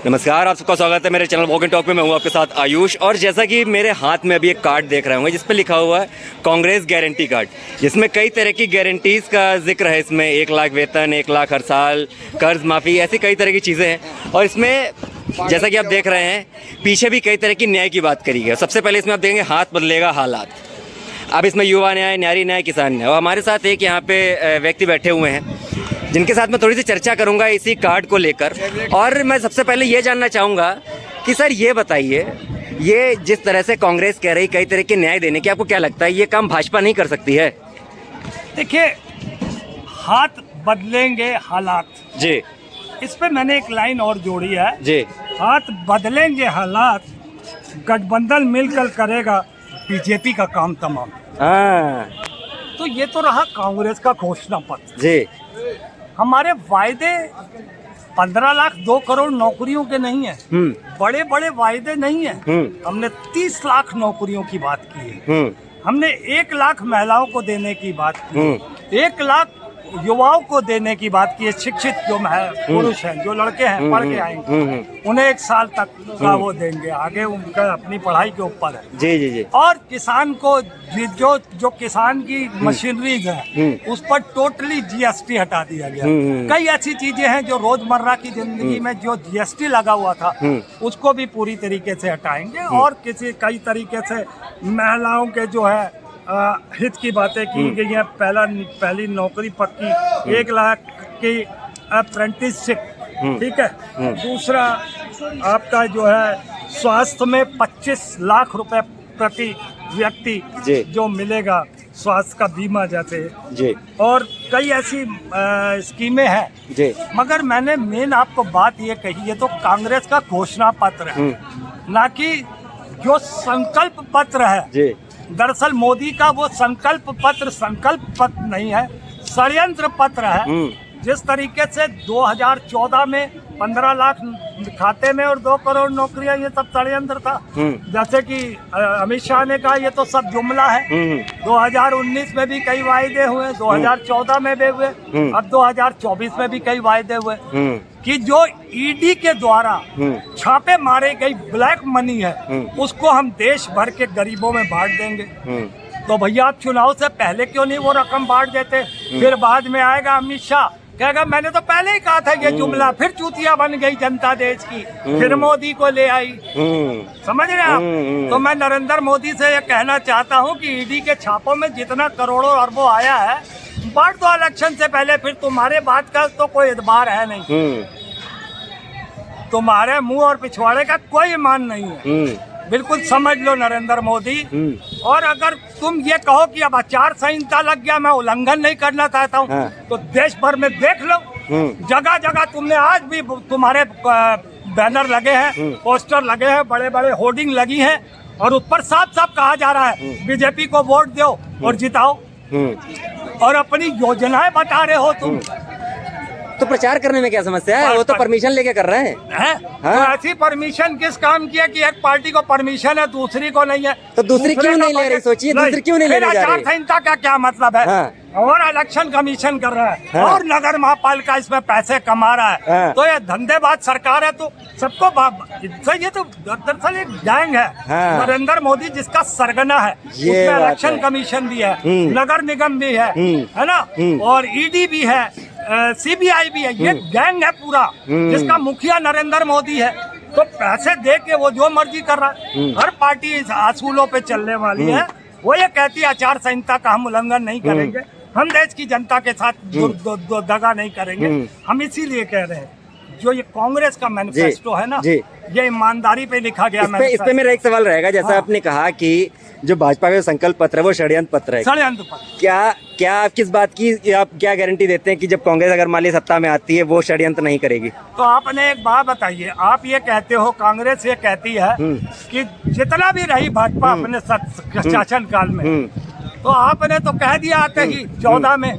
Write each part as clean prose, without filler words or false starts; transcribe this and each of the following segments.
नमस्कार, आप सबका स्वागत है मेरे चैनल वॉक एंड टॉक में। मैं हूं आपके साथ आयुष, और जैसा कि मेरे हाथ में अभी एक कार्ड देख रहे होंगे जिस पे लिखा हुआ है कांग्रेस गारंटी कार्ड, जिसमें कई तरह की गारंटीज़ का जिक्र है। इसमें 1 लाख वेतन, 1 लाख हर साल, कर्ज माफ़ी, ऐसी कई तरह की चीज़ें हैं। और इसमें जैसा कि आप देख रहे हैं पीछे भी कई तरह की न्याय की बात करी गई। सबसे पहले इसमें आप देखेंगे हाथ बदलेगा हालात। अब इसमें युवा न्याय, नारी न्याय, किसान न्याय। और हमारे साथ एक यहाँ पे व्यक्ति बैठे हुए हैं जिनके साथ मैं थोड़ी सी चर्चा करूंगा इसी कार्ड को लेकर। और मैं सबसे पहले ये जानना चाहूँगा कि सर ये बताइए, ये जिस तरह से कांग्रेस कह रही कई तरह के न्याय देने की, आपको क्या लगता है ये काम भाजपा नहीं कर सकती है? देखिए, हाथ बदलेंगे हालात जी, इस पे मैंने एक लाइन और जोड़ी है जी। हाथ बदलेंगे हालात, गठबंधन मिलकर करेगा बीजेपी का काम तमाम। हाँ तो ये तो रहा कांग्रेस का घोषणा पत्र। जी। हमारे वायदे 15 लाख 2 करोड़ नौकरियों के नहीं है, बड़े बड़े वायदे नहीं है। हमने 30 लाख नौकरियों की बात की है। हमने 1 लाख महिलाओं को देने की बात की है, 1 लाख युवाओं को देने की बात की है। शिक्षित जो है पुरुष हैं, जो लड़के हैं पढ़ के आएंगे, उन्हें 1 साल तक का वो देंगे, आगे उनका अपनी पढ़ाई के ऊपर है। जी जी जी। और किसान को जो किसान की मशीनरीज है उस पर टोटली जीएसटी हटा दिया गया। कई ऐसी चीजें हैं जो रोजमर्रा की जिंदगी में जो जीएसटी लगा हुआ था उसको भी पूरी तरीके से हटाएंगे। और कई तरीके से महिलाओं के जो है हित की बातें की गई हैं। पहली नौकरी पक्की, 1 लाख की अप्रेंटिसशिप, ठीक है। दूसरा आपका जो है स्वास्थ्य में 25 लाख रुपए प्रति व्यक्ति जो मिलेगा, स्वास्थ्य का बीमा जैसे जी। और कई ऐसी स्कीमें हैं जी। मगर मैंने मेन आपको बात ये कही, ये तो कांग्रेस का घोषणा पत्र है, ना कि जो संकल्प पत्र है जी। दरअसल मोदी का वो संकल्प पत्र नहीं है, षड्यंत्र पत्र है। जिस तरीके से 2014 में 15 लाख खाते में और 2 करोड़ नौकरियां, ये सब षड्यंत्र था। जैसे कि अमित शाह ने कहा ये तो सब जुमला है। 2019 में भी कई वायदे हुए, 2014 में भी हुए, अब 2024 में भी कई वायदे हुए कि जो ईडी के द्वारा छापे मारे गई ब्लैक मनी है उसको हम देश भर के गरीबों में बांट देंगे। तो भैया आप चुनाव से पहले क्यों नहीं वो रकम बांट देते? फिर बाद में आएगा अमित शाह, कहेगा मैंने तो पहले ही कहा था ये जुमला, फिर चूतिया बन गई जनता देश की, फिर मोदी को ले आई। समझ रहे आप? तो मैं नरेंद्र मोदी से ये कहना चाहता हूँ कि ईडी के छापों में जितना करोड़ों अरबों आया है बांट दो इलेक्शन से पहले, फिर तुम्हारे बात का तो कोई एतबार है नहीं। तुम्हारे मुंह और पिछवाड़े का कोई ईमान नहीं है। बिल्कुल समझ लो नरेंद्र मोदी। और अगर तुम ये कहो कि अब आचार संहिता लग गया, मैं उल्लंघन नहीं करना चाहता हूँ, तो देश भर में देख लो, जगह जगह तुमने आज भी तुम्हारे बैनर लगे हैं, पोस्टर लगे हैं, बड़े बड़े होर्डिंग लगी हैं, और उस पर साफ साफ कहा जा रहा है बीजेपी को वोट दो और जिताओ, और अपनी योजनाएं बता रहे हो तुम। तो प्रचार करने में क्या समस्या है? वो तो परमिशन लेके कर रहे हैं। तो ऐसी परमिशन किस काम की है कि एक पार्टी को परमिशन है दूसरी को नहीं है? तो दूसरी क्यों नहीं ले रही? सोचिए दूसरी क्यों नहीं ले रही? आचार संहिता का क्या मतलब है? और इलेक्शन कमीशन कर रहा है और नगर महापालिका इसमें पैसे कमा रहा है। तो ये धंधेबाज सरकार है, तो सबको ये तो दरअसल एक गैंग है। नरेंद्र मोदी जिसका सरगना है, उसमें इलेक्शन कमीशन भी है, नगर निगम भी है ना, और ईडी भी है, सीबीआई भी है। ये गैंग है पूरा जिसका मुखिया नरेंद्र मोदी है। तो पैसे दे के वो जो मर्जी कर रहा है। हर पार्टी इस असूलों पे चलने वाली है। वो ये कहती है आचार संहिता का हम उल्लंघन नहीं करेंगे, हम देश की जनता के साथ दगा नहीं करेंगे। हम इसीलिए कह रहे हैं जो ये कांग्रेस का मैनिफेस्टो है ना, ये ईमानदारी पे लिखा गया। इस पे मेरा एक सवाल रहेगा, जैसा आपने कहा कि जो भाजपा का संकल्प पत्र है वो षड्यंत्र पत्र है। षड्यंत्र पत्र क्या आप किस बात की आप क्या गारंटी देते हैं कि जब कांग्रेस अगर मान ली सत्ता में आती है वो षड्यंत्र नहीं करेगी? तो आपने एक बात बताइए, आप ये कहते हो, कांग्रेस ये कहती है कि जितना भी रही भाजपा अपने शासन काल में, तो आपने तो कह दिया आते ही 14 में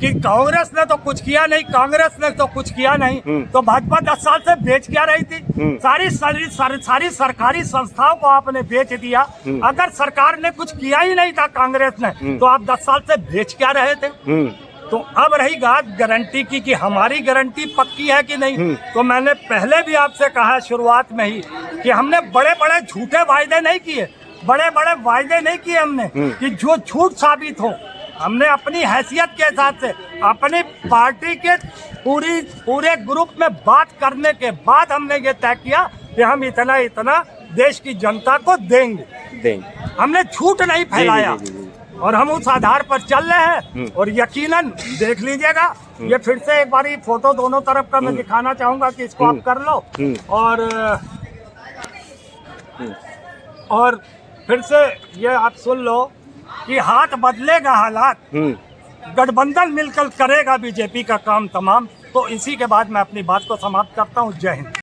कि कांग्रेस ने तो कुछ किया नहीं, कांग्रेस ने तो कुछ किया नहीं। तो भाजपा 10 साल से बेच क्या रही थी? सारी सरकारी संस्थाओं को आपने बेच दिया। अगर सरकार ने कुछ किया ही नहीं था कांग्रेस ने, तो आप 10 साल से बेच क्या रहे थे? तो अब रही बात गारंटी की कि हमारी गारंटी पक्की है कि नहीं। तो मैंने पहले भी आपसे कहा शुरुआत में ही कि हमने बड़े बड़े झूठे वायदे नहीं किए, बड़े बड़े वायदे नहीं किए हमने कि जो झूठ साबित हो। हमने अपनी हैसियत के हिसाब से अपनी पार्टी के पूरे ग्रुप में बात करने के बाद हमने ये तय किया कि हम इतना इतना देश की जनता को देंगे। हमने झूठ नहीं फैलाया और हम उस आधार पर चल रहे हैं। और यकीनन देख लीजिएगा, ये फिर से एक बारी फोटो दोनों तरफ का मैं दिखाना चाहूंगा कि इसको आप कर लो। और फिर से ये आप सुन लो कि हाथ बदलेगा हालात, गठबंधन मिलकर करेगा बीजेपी का काम तमाम। तो इसी के बाद मैं अपनी बात को समाप्त करता हूँ। जय हिंद।